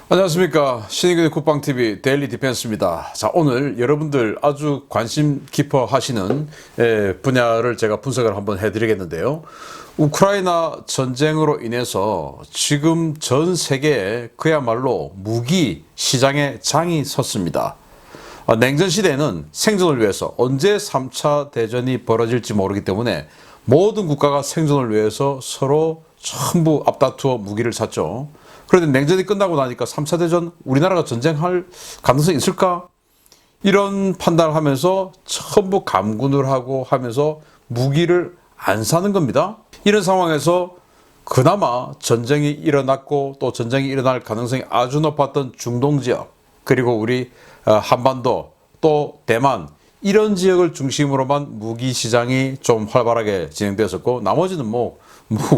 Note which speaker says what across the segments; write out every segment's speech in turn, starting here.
Speaker 1: 안녕하십니까. 신의균의 국방TV 데일리 디펜스입니다. 자, 오늘 여러분들 아주 관심 깊어 하시는 분야를 제가 분석을 한번 해드리겠는데요. 우크라이나 전쟁으로 인해서 지금 전 세계에 그야말로 무기 시장에 장이 섰습니다. 냉전 시대에는 생존을 위해서 언제 3차 대전이 벌어질지 모르기 때문에 모든 국가가 생존을 위해서 서로 전부 앞다투어 무기를 샀죠. 그런데 냉전이 끝나고 나니까 3차 대전 우리나라가 전쟁할 가능성이 있을까? 이런 판단을 하면서 전부 감군을 하고 하면서 무기를 안 사는 겁니다. 이런 상황에서 그나마 전쟁이 일어났고 또 전쟁이 일어날 가능성이 아주 높았던 중동 지역, 그리고 우리 한반도 또 대만, 이런 지역을 중심으로만 무기 시장이 좀 활발하게 진행되었었고, 나머지는 뭐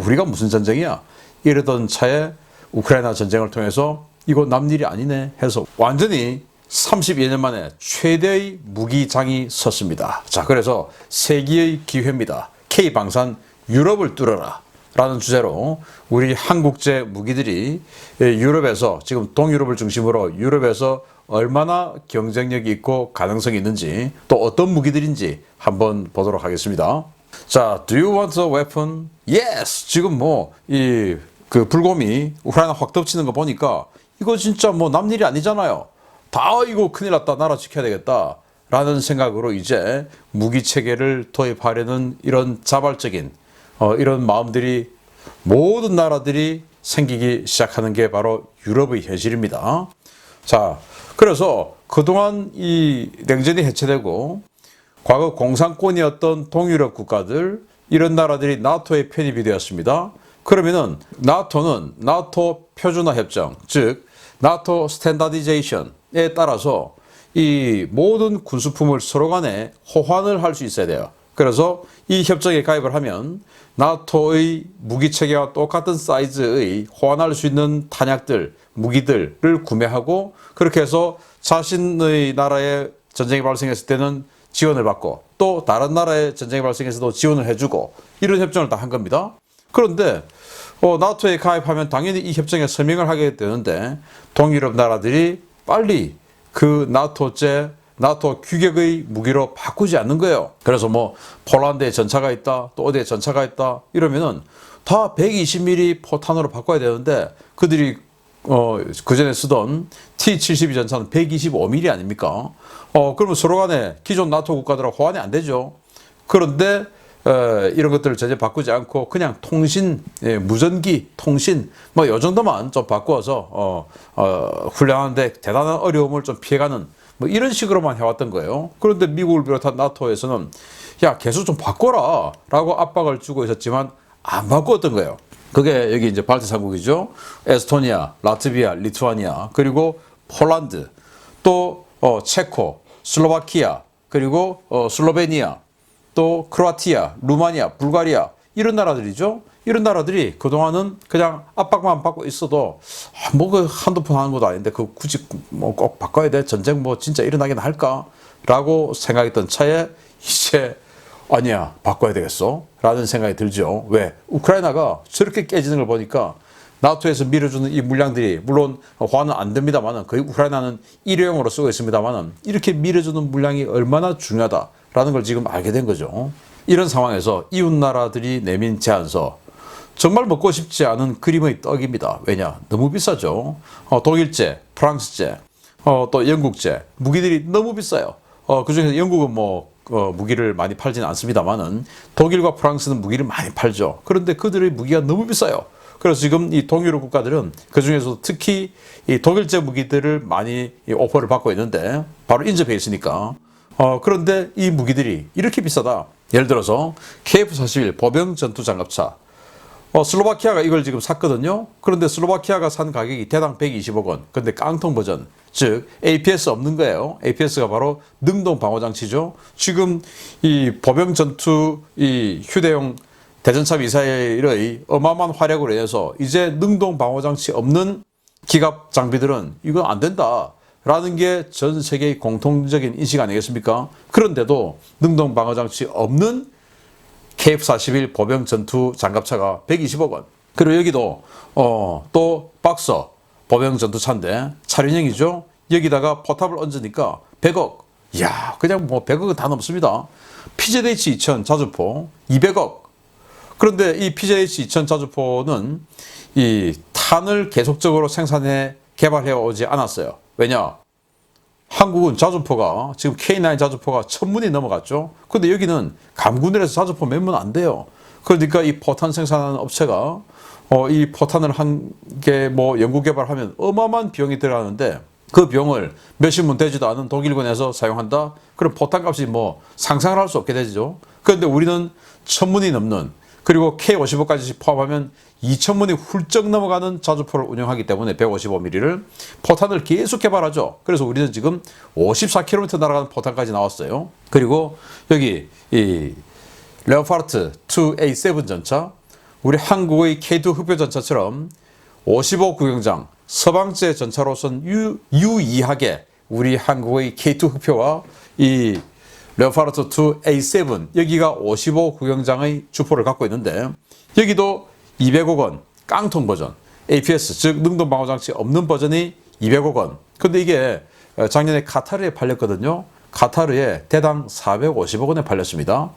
Speaker 1: 우리가 무슨 전쟁이야 이러던 차에 우크라이나 전쟁을 통해서 이거 남일이 아니네 해서 완전히 32년 만에 최대의 무기장이 섰습니다. 자, 그래서 세기의 기회입니다. K방산 유럽을 뚫어라 라는 주제로 우리 한국제 무기들이 유럽에서, 지금 동유럽을 중심으로 유럽에서 얼마나 경쟁력이 있고 가능성이 있는지, 또 어떤 무기들인지 한번 보도록 하겠습니다. 자, do you want a weapon? Yes! 지금 그 불곰이 우크라이나 확 덮치는 거 보니까 이거 진짜 남일이 아니잖아요. 다 이거 큰일 났다, 나라 지켜야 되겠다 라는 생각으로 이제 무기 체계를 도입하려는 이런 자발적인 이런 마음들이 모든 나라들이 생기기 시작하는 게 바로 유럽의 현실입니다. 자, 그래서 그동안 이 냉전이 해체되고 과거 공산권이었던 동유럽 국가들, 이런 나라들이 나토에 편입이 되었습니다. 그러면은 나토는 나토 표준화 협정, 즉 나토 스탠다디제이션에 따라서 이 모든 군수품을 서로 간에 호환을 할 수 있어야 돼요. 그래서 이 협정에 가입을 하면 나토의 무기 체계와 똑같은 사이즈의 호환할 수 있는 탄약들, 무기들을 구매하고, 그렇게 해서 자신의 나라에 전쟁이 발생했을 때는 지원을 받고, 또 다른 나라에 전쟁이 발생해서도 지원을 해주고, 이런 협정을 다 한 겁니다. 그런데 나토에 가입하면 당연히 이 협정에 서명을 하게 되는데, 동유럽 나라들이 빨리 그 나토 규격의 무기로 바꾸지 않는 거예요. 그래서 폴란드에 전차가 있다, 또 어디에 전차가 있다 이러면은 다 120mm 포탄으로 바꿔야 되는데, 그들이 그전에 쓰던 T-72 전차는 125mm 아닙니까? 그러면 서로 간에 기존 나토 국가들하고 호환이 안 되죠. 그런데 이런 것들을 전혀 바꾸지 않고 그냥 통신, 무전기 통신 요 정도만 좀 바꾸어서 훈련하는데 대단한 어려움을 좀 피해가는 이런 식으로만 해왔던 거예요. 그런데 미국을 비롯한 나토에서는 야, 계속 좀 바꿔라 라고 압박을 주고 있었지만 안 바꾸었던 거예요. 그게 여기 이제 발트 3국이죠. 에스토니아, 라트비아, 리투아니아, 그리고 폴란드, 또 체코, 슬로바키아, 그리고 슬로베니아, 또 크로아티아, 루마니아, 불가리아, 이런 나라들이죠. 이런 나라들이 그동안은 그냥 압박만 받고 있어도 그 한두 푼 하는 것도 아닌데 그 굳이 꼭 바꿔야 돼, 전쟁 진짜 일어나긴 할까 라고 생각했던 차에 이제 아니야, 바꿔야 되겠어 라는 생각이 들죠. 왜? 우크라이나가 저렇게 깨지는 걸 보니까 나토에서 밀어주는 이 물량들이, 물론 호환은 안 됩니다만은, 거의 우크라이나는 일회용으로 쓰고 있습니다만은, 이렇게 밀어주는 물량이 얼마나 중요하다라는 걸 지금 알게 된 거죠. 이런 상황에서 이웃 나라들이 내민 제안서, 정말 먹고 싶지 않은 그림의 떡입니다. 왜냐? 너무 비싸죠. 독일제, 프랑스제, 또 영국제, 무기들이 너무 비싸요. 그중에서 영국은 무기를 많이 팔지는 않습니다만은 독일과 프랑스는 무기를 많이 팔죠. 그런데 그들의 무기가 너무 비싸요. 그래서 지금 이 동유럽 국가들은 그 중에서 특히 이 독일제 무기들을 많이 오퍼를 받고 있는데, 바로 인접해 있으니까. 그런데 이 무기들이 이렇게 비싸다. 예를 들어서 KF-41 보병 전투 장갑차, 슬로바키아가 이걸 지금 샀거든요. 그런데 슬로바키아가 산 가격이 대당 120억 원. 근데 깡통 버전, 즉 APS 없는 거예요. APS가 바로 능동 방어 장치죠. 지금 이 보병 전투 이 휴대용 대전차 미사일의 어마어마한 활약으로 인해서 이제 능동 방어 장치 없는 기갑 장비들은 이건 안 된다 라는 게 전 세계의 공통적인 인식 아니겠습니까? 그런데도 능동 방어 장치 없는 KF-41 보병 전투 장갑차가 120억 원. 그리고 여기도 또 박서, 보병 전투차인데 차륜형이죠. 여기다가 포탑을 얹으니까 100억. 이야, 그냥 뭐 100억은 다 넘습니다. PZH-2000 자주포 200억. 그런데 이 PZH-2000 자주포는 이 탄을 계속적으로 생산해 개발해 오지 않았어요. 왜냐? 한국은 자주포가 지금 K9 자주포가 1000문이 넘어갔죠. 근데 여기는 감군을 해서 자주포 몇 문 안 돼요. 그러니까 이 포탄 생산하는 업체가 이 포탄을 한 개 뭐 연구 개발하면 어마어마한 비용이 들어가는데 그 비용을 몇십 문 되지도 않은 독일군에서 사용한다? 그럼 포탄값이 뭐 상상을 할 수 없게 되죠. 그런데 우리는 1000문이 넘는, 그리고 K55까지 포함하면 2000문이 훌쩍 넘어가는 자주포를 운영하기 때문에 155mm를 포탄을 계속 개발하죠. 그래서 우리는 지금 54km 날아가는 포탄까지 나왔어요. 그리고 여기 이 레오파르트 2A7 전차, 우리 한국의 K2 흑표 전차처럼 55 구경장 서방제 전차로선 유의하게 우리 한국의 K2 흑표와 이 레오파르트 2A7 여기가 55 구경장의 주포를 갖고 있는데 여기도 200억 원 깡통 버전 APS 즉 능동 방어 장치 없는 버전이 200억 원. 근데 이게 작년에 카타르에 팔렸거든요. 카타르에 대당 450억 원에 팔렸습니다.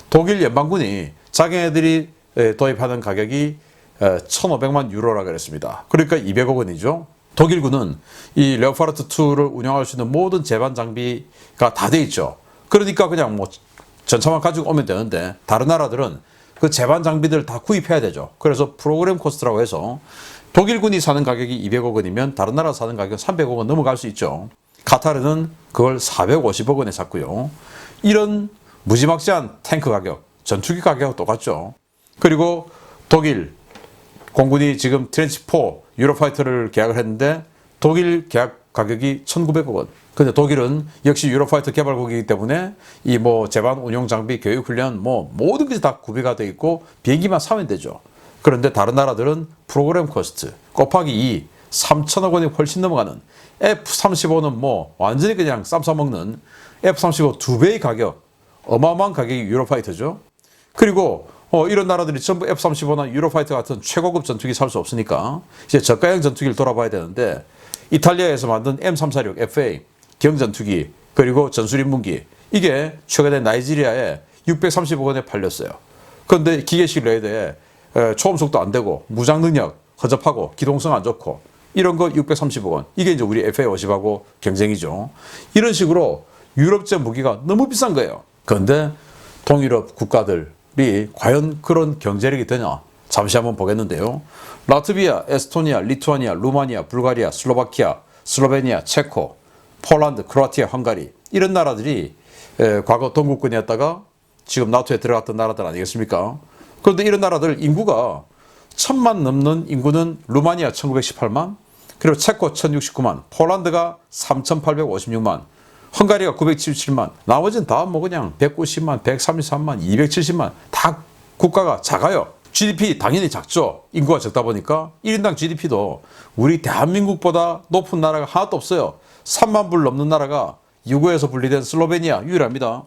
Speaker 1: 독일 연방군이 자기네들이 도입하는 가격이 1,500만 유로라 그랬습니다. 그러니까 200억 원이죠. 독일군은 이 레오파르트 2를 운영할 수 있는 모든 제반 장비가 다 돼 있죠. 그러니까 그냥 뭐 전차만 가지고 오면 되는데 다른 나라들은 그 제반 장비들 다 구입해야 되죠. 그래서 프로그램 코스트라고 해서 독일군이 사는 가격이 200억 원이면 다른 나라 사는 가격은 300억 원 넘어갈 수 있죠. 카타르는 그걸 450억 원에 샀고요. 이런 무지막지한 탱크 가격, 전투기 가격은 똑같죠. 그리고 독일 공군이 지금 트렌치4 유로파이터를 계약을 했는데 독일 계약 가격이 1,900억 원. 근데 독일은 역시 유로파이터 개발국이기 때문에 이 뭐 제반 운용 장비, 교육 훈련 뭐 모든 것이 다 구비가 되어 있고 비행기만 사면 되죠. 그런데 다른 나라들은 프로그램 코스트 곱하기 2 3천억 원이 훨씬 넘어가는 F-35는 뭐 완전히 그냥 쌈 싸먹는 F-35 2배의 가격, 어마어마한 가격이 유로파이터죠. 그리고 이런 나라들이 전부 F-35나 유로파이터 같은 최고급 전투기 살 수 없으니까 이제 저가형 전투기를 돌아봐야 되는데 이탈리아에서 만든 M346 FA 경전투기 그리고 전술인문기 이게 최근에 나이지리아에 630억 원에 팔렸어요. 그런데 기계식 레이더에 초음 속도 안 되고 무장 능력 허접하고 기동성 안 좋고 이런 거 630억 원. 이게 이제 우리 FA50하고 경쟁이죠. 이런 식으로 유럽제 무기가 너무 비싼 거예요. 그런데 동유럽 국가들이 과연 그런 경제력이 되냐? 잠시 한번 보겠는데요. 라트비아, 에스토니아, 리투아니아, 루마니아, 불가리아, 슬로바키아, 슬로베니아, 체코, 폴란드, 크로아티아, 헝가리 이런 나라들이 과거 동국군이었다가 지금 나토에 들어갔던 나라들 아니겠습니까? 그런데 이런 나라들 인구가 1,000만 넘는 인구는 루마니아 1,918만, 그리고 체코 1,069만, 폴란드가 3,856만, 헝가리가 977만, 나머지는 다 뭐 그냥 190만, 133만, 270만 다 국가가 작아요. GDP 당연히 작죠. 인구가 적다 보니까 1인당 GDP도 우리 대한민국보다 높은 나라가 하나도 없어요. 3만 불 넘는 나라가 유고에서 분리된 슬로베니아 유일합니다.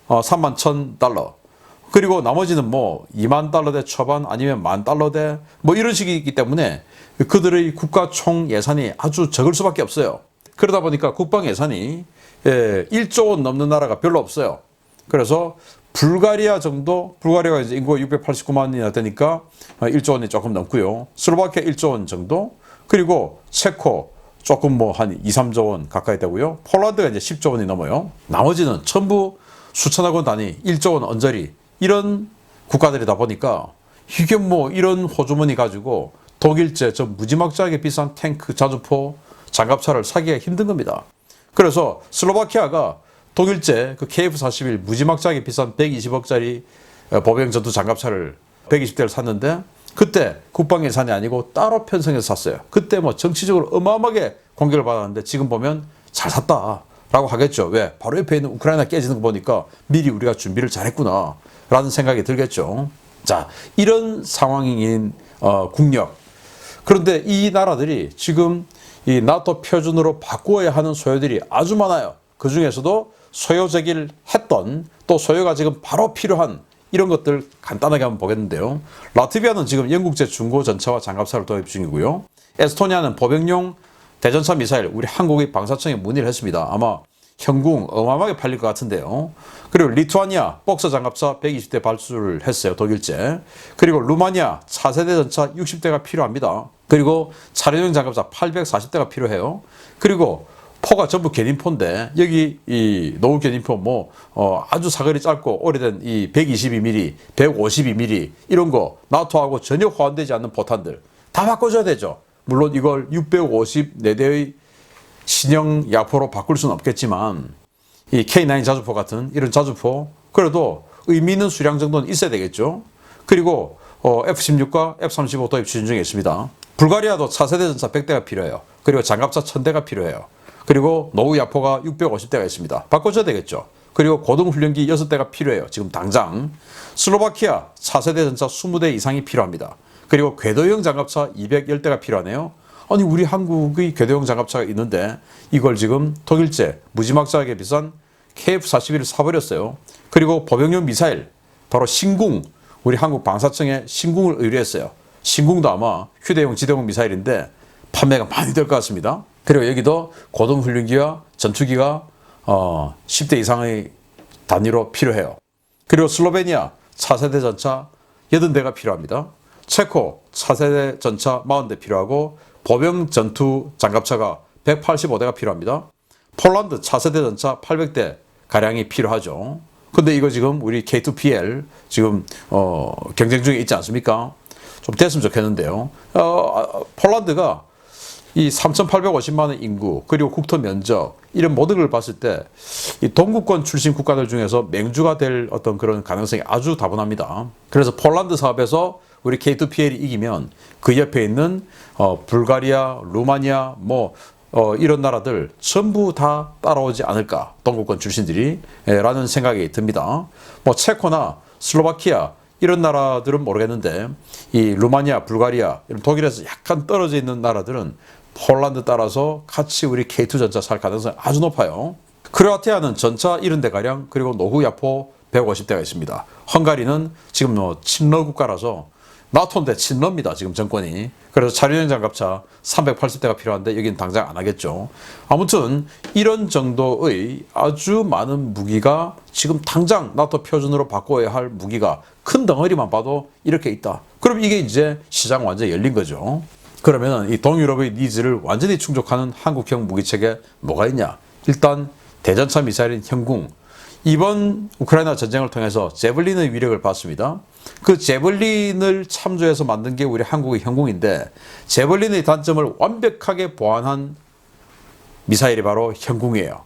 Speaker 1: 3만 1,000달러. 그리고 나머지는 뭐 2만 달러대 초반 아니면 10,000달러대 뭐 이런 식이기 때문에 그들의 국가 총 예산이 아주 적을 수밖에 없어요. 그러다 보니까 국방 예산이 1조 원 넘는 나라가 별로 없어요. 그래서 불가리아 정도, 불가리아가 이제 인구가 689만이나 되니까 1조 원이 조금 넘고요. 슬로바키아 1조 원 정도, 그리고 체코 조금 뭐 한 2, 3조 원 가까이 되고요. 폴란드가 이제 10조 원이 넘어요. 나머지는 전부 수천억 원 단위, 1조 원 언저리 이런 국가들이다 보니까 이게 뭐 이런 호주머니 가지고 독일제 저 무지막지하게 비싼 탱크, 자주포, 장갑차를 사기가 힘든 겁니다. 그래서 슬로바키아가 독일제 그 KF-41 무지막지하게 비싼 120억짜리 보병 전투 장갑차를 120대를 샀는데 그때 국방 예산이 아니고 따로 편성해서 샀어요. 그때 뭐 정치적으로 어마어마하게 공격을 받았는데 지금 보면 잘 샀다라고 하겠죠. 왜? 바로 옆에 있는 우크라이나 깨지는 거 보니까 미리 우리가 준비를 잘했구나 라는 생각이 들겠죠. 자, 이런 상황인 국력. 그런데 이 나라들이 지금 이 나토 표준으로 바꾸어야 하는 소요들이 아주 많아요. 그 중에서도 소요 제기를 했던 또 소요가 지금 바로 필요한 이런 것들 간단하게 한번 보겠는데요. 라트비아는 지금 영국제 중고 전차와 장갑차를 도입 중이고요. 에스토니아는 보병용 대전차 미사일 우리 한국의 방사청에 문의를 했습니다. 아마 현궁 어마어마하게 팔릴 것 같은데요. 그리고 리투아니아 복서 장갑차 120대 발주를 했어요. 독일제. 그리고 루마니아 차세대 전차 60대가 필요합니다. 그리고 차량용 장갑차 840대가 필요해요. 그리고 포가 전부 견인포인데 여기 이 노후 견인포 아주 사거리 짧고 오래된 이 122mm, 152mm 이런 거 나토하고 전혀 호환되지 않는 포탄들 다 바꿔줘야 되죠. 물론 이걸 654대의 신형 야포로 바꿀 수는 없겠지만 이 K9 자주포 같은 이런 자주포 그래도 의미 있는 수량 정도는 있어야 되겠죠. 그리고 F-16과 F-35 도입 추진 중에 있습니다. 불가리아도 차세대 전차 100대가 필요해요. 그리고 장갑차 1000대가 필요해요. 그리고 노후 야포가 650대가 있습니다. 바꿔줘야 되겠죠. 그리고 고등훈련기 6대가 필요해요. 지금 당장. 슬로바키아 차세대 전차 20대 이상이 필요합니다. 그리고 궤도형 장갑차 210대가 필요하네요. 아니 우리 한국의 궤도형 장갑차가 있는데 이걸 지금 독일제 무지막지하게 비싼 KF-41을 사버렸어요. 그리고 보병용 미사일 바로 신궁 우리 한국 방사청에 신궁을 의뢰했어요. 신궁도 아마 휴대용 지대공 미사일인데 판매가 많이 될 것 같습니다. 그리고 여기도 고등훈련기와 전투기가 10대 이상의 단위로 필요해요. 그리고 슬로베니아 차세대 전차 80대가 필요합니다. 체코 차세대 전차 40대 필요하고 보병 전투 장갑차가 185대가 필요합니다. 폴란드 차세대 전차 800대 가량이 필요하죠. 근데 이거 지금 우리 K2PL 지금 경쟁 중에 있지 않습니까? 좀 됐으면 좋겠는데요. 폴란드가 이 3,850만 원 인구 그리고 국토 면적 이런 모든 걸 봤을 때 이 동구권 출신 국가들 중에서 맹주가 될 어떤 그런 가능성이 아주 다분합니다. 그래서 폴란드 사업에서 우리 K2PL이 이기면 그 옆에 있는 불가리아, 루마니아 이런 나라들 전부 다 따라오지 않을까 동구권 출신들이 라는 생각이 듭니다. 체코나 슬로바키아 이런 나라들은 모르겠는데 이 루마니아, 불가리아 이런 독일에서 약간 떨어져 있는 나라들은 폴란드 따라서 같이 우리 K2 전차 살 가능성이 아주 높아요. 크로아티아는 전차 70대가량 그리고 노후 야포 150대가 있습니다. 헝가리는 지금 친러 국가라서 나토인데 친러입니다. 지금 정권이. 그래서 차량용 장갑차 380대가 필요한데 여기는 당장 안 하겠죠. 아무튼 이런 정도의 아주 많은 무기가 지금 당장 나토 표준으로 바꿔야 할 무기가 큰 덩어리만 봐도 이렇게 있다. 그럼 이게 이제 시장 완전히 열린 거죠. 그러면 이 동유럽의 니즈를 완전히 충족하는 한국형 무기체계 뭐가 있냐? 일단 대전차 미사일인 현궁. 이번 우크라이나 전쟁을 통해서 제블린의 위력을 봤습니다. 그 제블린을 참조해서 만든 게 우리 한국의 현궁인데 제블린의 단점을 완벽하게 보완한 미사일이 바로 현궁이에요.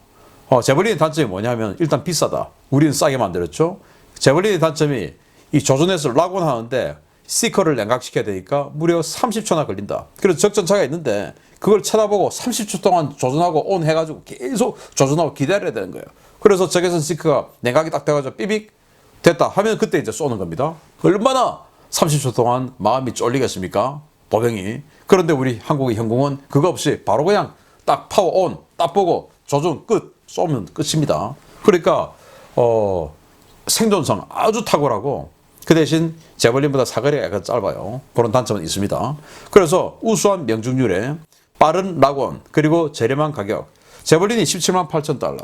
Speaker 1: 제블린의 단점이 뭐냐면 일단 비싸다. 우리는 싸게 만들었죠. 제블린의 단점이 이 조준해서 락온하는데 시커를 냉각시켜야 되니까 무려 30초나 걸린다. 그래서 적전차가 있는데 그걸 쳐다보고 30초 동안 조준하고 온 해가지고 계속 조준하고 기다려야 되는 거예요. 그래서 적외선 시커가 냉각이 딱 돼가지고 삐빅 됐다 하면 그때 이제 쏘는 겁니다. 얼마나 30초 동안 마음이 쫄리겠습니까? 보병이. 그런데 우리 한국의 현궁은 그거 없이 바로 그냥 딱 파워 온, 딱 보고 조준 끝, 쏘면 끝입니다. 그러니까 생존성 아주 탁월하고 그 대신 제벌린보다 사거리가 약간 짧아요. 그런 단점은 있습니다. 그래서 우수한 명중률에 빠른 락온 그리고 저렴한 가격. 제벌린이 17만 8천 달러.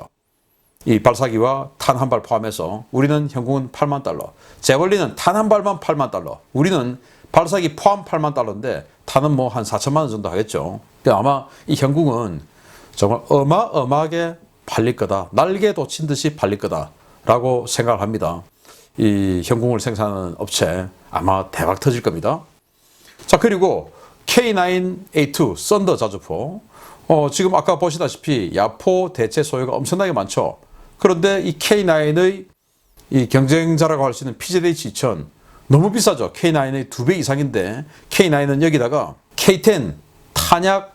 Speaker 1: 이 발사기와 탄 한 발 포함해서 우리는 현궁은 8만 달러. 제벌린은 탄 한 발만 8만 달러. 우리는 발사기 포함 8만 달러인데 탄은 한 4천만 원 정도 하겠죠. 아마 이 현궁은 정말 어마어마하게 팔릴 거다. 날개도 친 듯이 팔릴 거다라고 생각을 합니다. 이 현궁을 생산하는 업체 아마 대박 터질 겁니다. 자, 그리고 K9A2 썬더 자주포. 지금 아까 보시다시피 야포 대체 소요가 엄청나게 많죠. 그런데 이 K9의 이 경쟁자라고 할 수 있는 PZH-2000 너무 비싸죠. K9의 2배 이상인데 K9은 여기다가 K10 탄약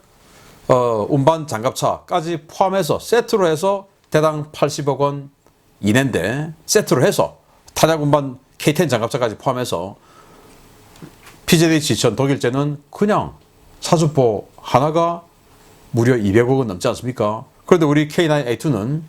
Speaker 1: 운반 장갑차까지 포함해서 세트로 해서 대당 80억 원 이내인데 세트로 해서 탄약 운반 K10 장갑차까지 포함해서 PZH-2000 독일제는 그냥 사주포 하나가 무려 200억 원 넘지 않습니까? 그런데 우리 K9A2는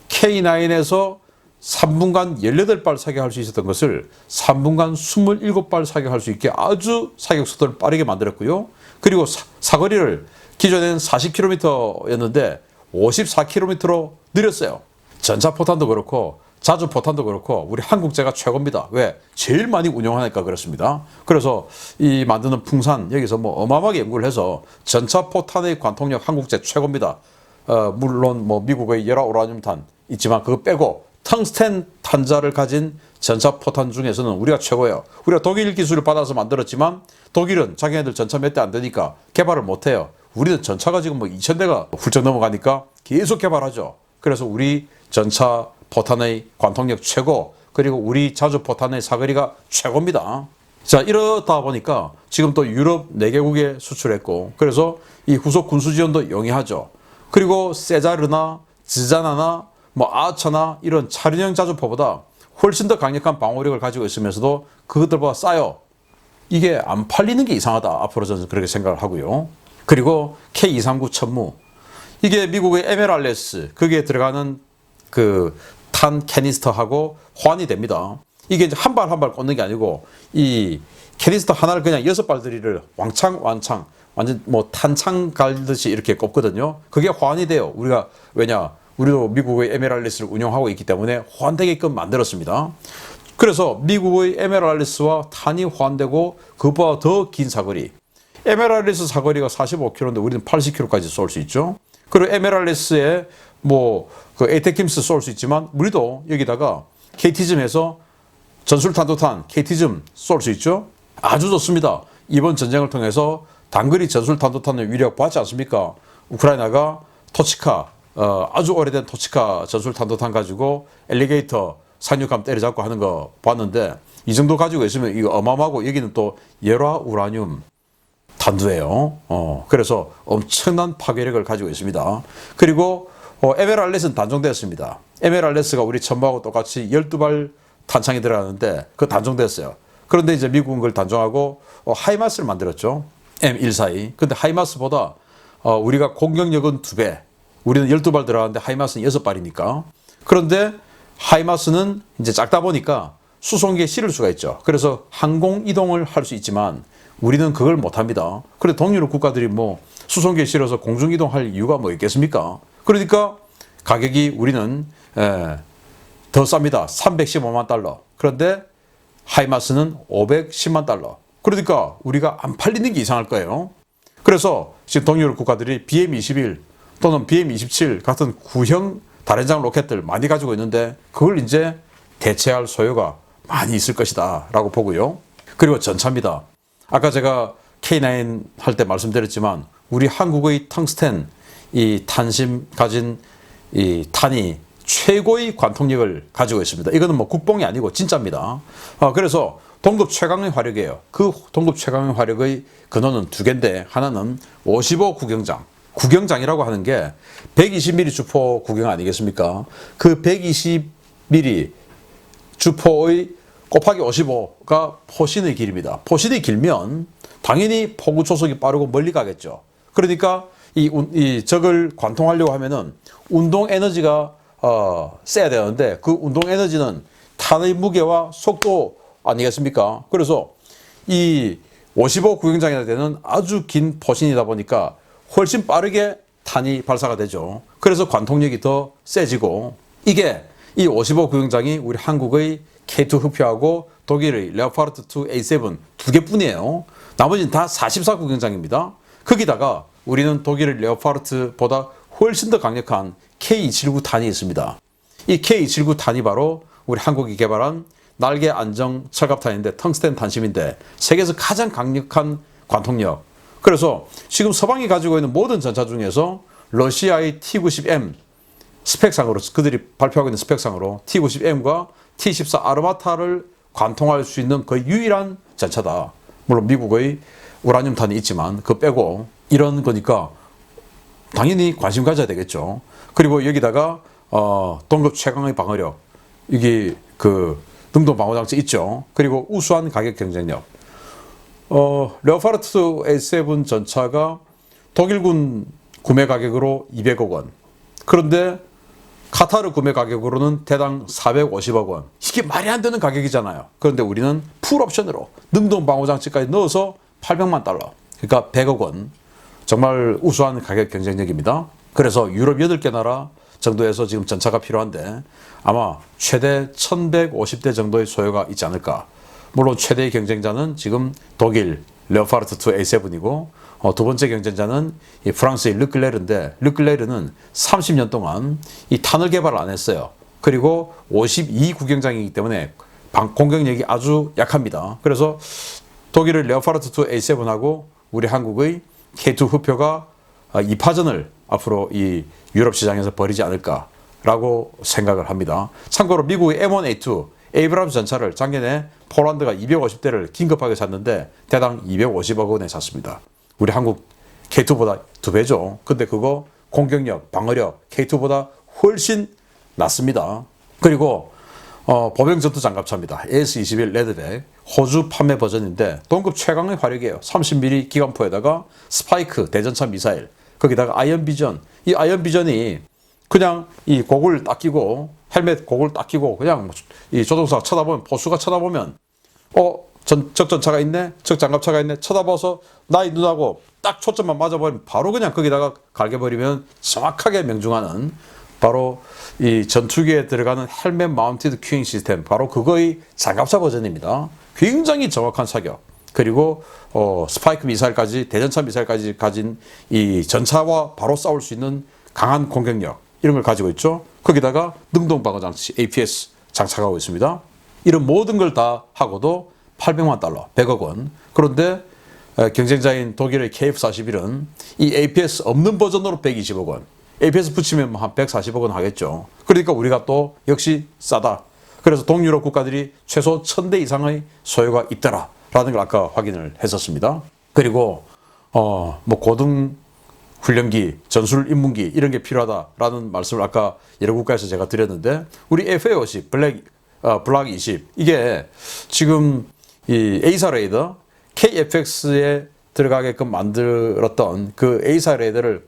Speaker 1: K9에서 3분간 18발 사격할 수 있었던 것을 3분간 27발 사격할 수 있게 아주 사격 속도를 빠르게 만들었고요. 그리고 사거리를 기존에는 40km였는데 54km로 늘렸어요. 전차포탄도 그렇고 자주포탄도 그렇고 우리 한국제가 최고입니다. 왜? 제일 많이 운용하니까 그렇습니다. 그래서 이 만드는 풍산 여기서 뭐 어마어마하게 연구를 해서 전차포탄의 관통력 한국제 최고입니다. 물론 뭐 미국의 열화 우라늄탄 있지만 그거 빼고 텅스텐 탄자를 가진 전차포탄 중에서는 우리가 최고예요. 우리가 독일 기술을 받아서 만들었지만 독일은 자기네들 전차 몇 대 안 되니까 개발을 못해요. 우리는 전차가 지금 뭐 2000대가 훌쩍 넘어가니까 계속 개발하죠. 그래서 우리 전차 포탄의 관통력 최고, 그리고 우리 자주 포탄의 사거리가 최고입니다. 자, 이러다 보니까 지금 또 유럽 4개국에 수출했고, 그래서 이 후속 군수 지원도 용이하죠. 그리고 세자르나 지자나나 뭐 아처나 이런 차륜형 자주포보다 훨씬 더 강력한 방어력을 가지고 있으면서도 그것들보다 싸요. 이게 안 팔리는 게 이상하다. 앞으로 저는 그렇게 생각을 하고요. 그리고 K239 천무. 이게 미국의 에메랄레스, 거기에 들어가는 그 탄 캐니스터하고 호환이 됩니다. 이게 이제 한 발 한 발 꽂는 게 아니고 이 캐니스터 하나를 그냥 6발들이를 왕창 완전 뭐 탄창 갈듯이 이렇게 꼽거든요. 그게 호환이 돼요. 우리가 왜냐? 우리도 미국의 에메랄레스를 운영하고 있기 때문에 호환되게끔 만들었습니다. 그래서 미국의 에메랄레스와 탄이 호환되고 그보다 더 긴 사거리. 에메랄레스 사거리가 45km인데 우리는 80km까지 쏠 수 있죠. 그리고 에메랄레스에 뭐 그 에이테킴스 쏠 수 있지만 우리도 여기다가 KT즘에서 전술탄도탄 KT즘 쏠 수 있죠. 아주 좋습니다. 이번 전쟁을 통해서 단거리 전술탄도탄의 위력 봤지 않습니까? 우크라이나가 토치카 아주 오래된 토치카 전술탄도탄 가지고 엘리게이터 상륙함 때려잡고 하는 거 봤는데 이 정도 가지고 있으면 이거 어마어마하고 여기는 또 열화 우라늄 탄두예요. 그래서 엄청난 파괴력을 가지고 있습니다. 그리고 에메랄레스는 단종되었습니다. 에메랄레스가 우리 천무하고 똑같이 12발 탄창이 들어가는데 그 단종됐어요. 그런데 이제 미국은 그걸 단종하고 하이마스를 만들었죠. M142. 근데 하이마스보다 우리가 공격력은 2배. 우리는 12발 들어가는데 하이마스는 6발이니까. 그런데 하이마스는 이제 작다 보니까 수송기에 실을 수가 있죠. 그래서 항공 이동을 할 수 있지만 우리는 그걸 못합니다. 그래 동유럽 국가들이 뭐 수송기에 실어서 공중 이동할 이유가 뭐 있겠습니까? 그러니까 가격이 우리는 더 쌉니다. 315만 달러. 그런데 하이마스는 510만 달러. 그러니까 우리가 안 팔리는 게 이상할 거예요. 그래서 지금 동유럽 국가들이 BM-21 또는 BM-27 같은 구형 다련장 로켓들 많이 가지고 있는데 그걸 이제 대체할 소요가 많이 있을 것이다 라고 보고요. 그리고 전차입니다. 아까 제가 K9 할 때 말씀드렸지만 우리 한국의 텅스텐 이 탄심 가진 이 탄이 최고의 관통력을 가지고 있습니다. 이거는 뭐 국뽕이 아니고 진짜입니다. 그래서 동급 최강의 화력이에요. 그 동급 최강의 화력의 근원은 2개인데 하나는 55 구경장. 구경장이라고 하는 게 120mm 주포 구경 아니겠습니까? 그 120mm 주포의 곱하기 55가 포신의 길입니다. 포신이 길면 당연히 포구 초속이 빠르고 멀리 가겠죠. 그러니까 이 적을 관통하려고 하면은 운동 에너지가 세야 되는데 그 운동 에너지는 탄의 무게와 속도 아니겠습니까? 그래서 이 55 구경장이나 되는 아주 긴 포신이다 보니까 훨씬 빠르게 탄이 발사가 되죠. 그래서 관통력이 더 세지고 이게 이 55 구경장이 우리 한국의 K2 흡표하고 독일의 레오파르트 2 A7 2개뿐이에요. 나머지는 다 44 구경장입니다. 거기다가 우리는 독일의 레오파르트보다 훨씬 더 강력한 K279 탄이 있습니다. 이 K279 탄이 바로 우리 한국이 개발한 날개 안정 철갑탄인데 텅스텐 탄심인데 세계에서 가장 강력한 관통력. 그래서 지금 서방이 가지고 있는 모든 전차 중에서 러시아의 T-90M 스펙상으로 그들이 발표하고 있는 스펙상으로 T-90M과 T-14 아르마타를 관통할 수 있는 거의 유일한 전차다. 물론 미국의 우라늄탄이 있지만 그거 빼고 이런 거니까 당연히 관심 가져야 되겠죠. 그리고 여기다가 동급 최강의 방어력 이게 그 능동 방어 장치 있죠. 그리고 우수한 가격 경쟁력. 레오파르트 A7 전차가 독일군 구매 가격으로 200억 원. 그런데 카타르 구매 가격으로는 대당 450억 원. 이게 말이 안 되는 가격이잖아요. 그런데 우리는 풀옵션으로 능동 방호 장치까지 넣어서 800만 달러. 그러니까 100억 원. 정말 우수한 가격 경쟁력입니다. 그래서 유럽 8개 나라 정도에서 지금 전차가 필요한데 아마 최대 1150대 정도의 소요가 있지 않을까. 물론 최대의 경쟁자는 지금 독일 레오파르트 2 A7이고 두 번째 경쟁자는 이 프랑스의 르클레르인데 르클레르는 30년 동안 이 탄을 개발을 안 했어요. 그리고 52 구경장이기 때문에 공격력이 아주 약합니다. 그래서 독일의 레오파르트 2 A7하고 우리 한국의 K2 후표가 2파전을 앞으로 이 유럽 시장에서 벌이지 않을까라고 생각을 합니다. 참고로 미국의 M1A2 에이브람스 전차를 작년에 폴란드가 250대를 긴급하게 샀는데 대당 250억 원에 샀습니다. 우리 한국 K2보다 2배죠. 근데 그거 공격력, 방어력 K2보다 훨씬 낫습니다. 그리고 보병 전투 장갑차입니다. AS-21 레드백 호주 판매 버전인데 동급 최강의 화력이에요. 30mm 기관포에다가 스파이크 대전차 미사일 거기다가 아이언 비전. 이 아이언 비전이 그냥 이 고글 딱 끼고 헬멧 고글 딱 끼고 그냥 이 조종사가 쳐다보면 보수가 쳐다보면 적전차가 있네, 적장갑차가 있네 쳐다봐서 나의 눈하고 딱 초점만 맞아버리면 바로 그냥 거기다가 갈겨버리면 정확하게 명중하는 바로 이 전투기에 들어가는 헬멧 마운티드 큐잉 시스템 바로 그거의 장갑차 버전입니다. 굉장히 정확한 사격 그리고 스파이크 미사일까지 대전차 미사일까지 가진 이 전차와 바로 싸울 수 있는 강한 공격력 이런 걸 가지고 있죠. 거기다가 능동 방어 장치 APS 장착하고 있습니다. 이런 모든 걸 다 하고도 800만 달러, 100억 원. 그런데 경쟁자인 독일의 KF-41은 이 APS 없는 버전으로 120억 원. APS 붙이면 한 140억 원 하겠죠. 그러니까 우리가 또 역시 싸다. 그래서 동유럽 국가들이 최소 1000대 이상의 소요가 있더라라는 걸 아까 확인을 했었습니다. 그리고 뭐 고등 훈련기, 전술 입문기 이런 게 필요하다라는 말씀을 아까 여러 국가에서 제가 드렸는데 우리 FA-50 블락 20 이게 지금 이 에이사 레이더 KFX에 들어가게끔 만들었던 그 에이사 레이더를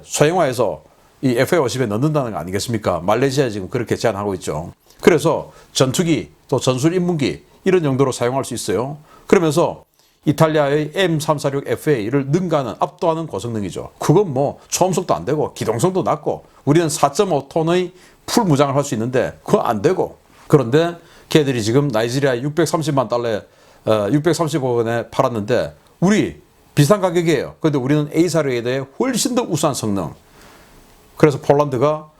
Speaker 1: 소형화해서 이 FA-50에 넣는다는 거 아니겠습니까? 말레이시아에 지금 그렇게 제안하고 있죠. 그래서 전투기 또 전술 입문기 이런 용도로 사용할 수 있어요. 그러면서 이탈리아의 M346FA를 능가하는 압도하는 고성능이죠. 그건 뭐 초음속도 안 되고 기동성도 낮고 우리는 4.5톤의 풀 무장을 할 수 있는데 그건 안 되고 그런데 걔들이 지금 나이지리아에 630만 달러에 630억 원에 팔았는데 우리 비슷한 가격이에요. 그런데 우리는 A사 레이더에 훨씬 더 우수한 성능. 그래서 폴란드가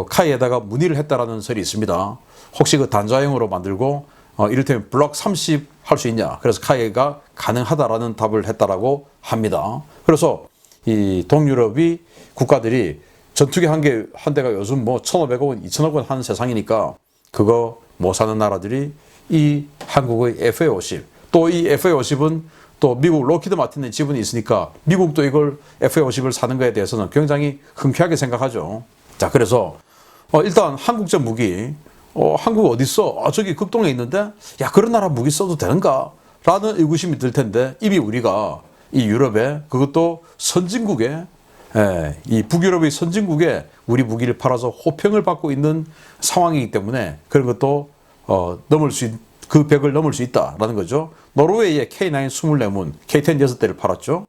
Speaker 1: 카이에다가 문의를 했다라는 설이 있습니다. 혹시 그 단자형으로 만들고 이를테면 블록 30 할 수 있냐. 그래서 카이에가 가능하다라는 답을 했다라고 합니다. 그래서 이 동유럽이 국가들이 전투기 한 대가 요즘 뭐 1,500억 원, 2,000억 원 하는 세상이니까 그거 못 사는 나라들이 이 한국의 FA-50 또 이 FA-50은 또 미국 로키드 마틴의 지분이 있으니까 미국도 이걸 FA-50을 사는 거에 대해서는 굉장히 흔쾌하게 생각하죠. 자, 그래서 일단 한국제 무기 한국 어디 있어? 저기 극동에 있는데 야 그런 나라 무기 써도 되는가? 라는 의구심이 들 텐데 이미 우리가 이 유럽에 그것도 선진국에 이 북유럽의 선진국에 우리 무기를 팔아서 호평을 받고 있는 상황이기 때문에 그런 것도 그 벽을 넘을 수 있다라는 거죠. 노르웨이에 K9 24문, K10 6대를 팔았죠.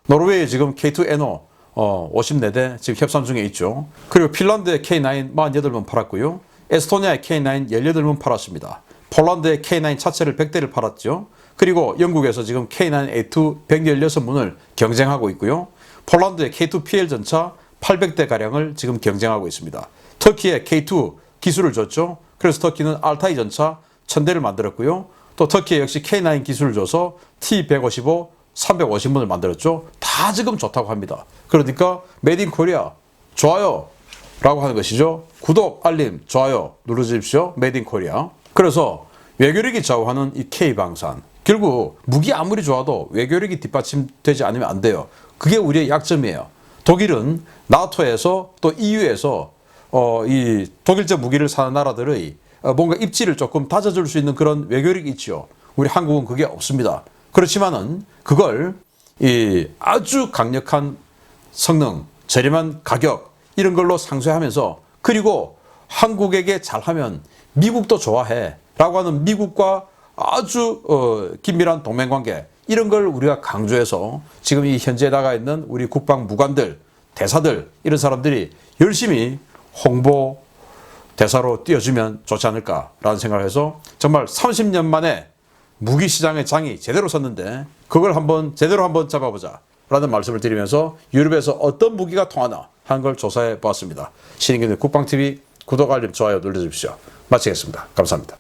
Speaker 1: 노르웨이에 지금 K2NO 54대 지금 협상 중에 있죠. 그리고 핀란드에 K9 48문 팔았고요. 에스토니아에 K9 18문 팔았습니다. 폴란드에 K9 차체를 100대를 팔았죠. 그리고 영국에서 지금 K9A2 116문을 경쟁하고 있고요. 폴란드의 K2PL 전차 800대가량을 지금 경쟁하고 있습니다. 터키에 K2 기술을 줬죠. 그래서 터키는 알타이 전차 1000대를 만들었고요. 또 터키에 역시 K9 기술을 줘서 T155, 350문을 만들었죠. 다 지금 좋다고 합니다. 그러니까 메이드 인 코리아 좋아요 라고 하는 것이죠. 구독, 알림, 좋아요 눌러주십시오. 메이드 인 코리아. 그래서 외교력이 좌우하는 이 K방산 결국 무기 아무리 좋아도 외교력이 뒷받침되지 않으면 안 돼요. 그게 우리의 약점이에요. 독일은 나토에서 또 EU에서 이 독일제 무기를 사는 나라들의 뭔가 입지를 조금 다져줄 수 있는 그런 외교력이 있죠. 우리 한국은 그게 없습니다. 그렇지만은 그걸 이 아주 강력한 성능, 저렴한 가격 이런 걸로 상쇄하면서 그리고 한국에게 잘하면 미국도 좋아해 라고 하는 미국과 아주 긴밀한 동맹관계, 이런 걸 우리가 강조해서 지금 이 현지에 나가 있는 우리 국방무관들, 대사들, 이런 사람들이 열심히 홍보 대사로 띄워주면 좋지 않을까라는 생각을 해서 정말 30년 만에 무기시장의 장이 제대로 섰는데 그걸 제대로 한번 잡아보자 라는 말씀을 드리면서 유럽에서 어떤 무기가 통하나 하는 걸 조사해 보았습니다. 신인균의 국방TV 구독, 알림, 좋아요 눌러주십시오. 마치겠습니다. 감사합니다.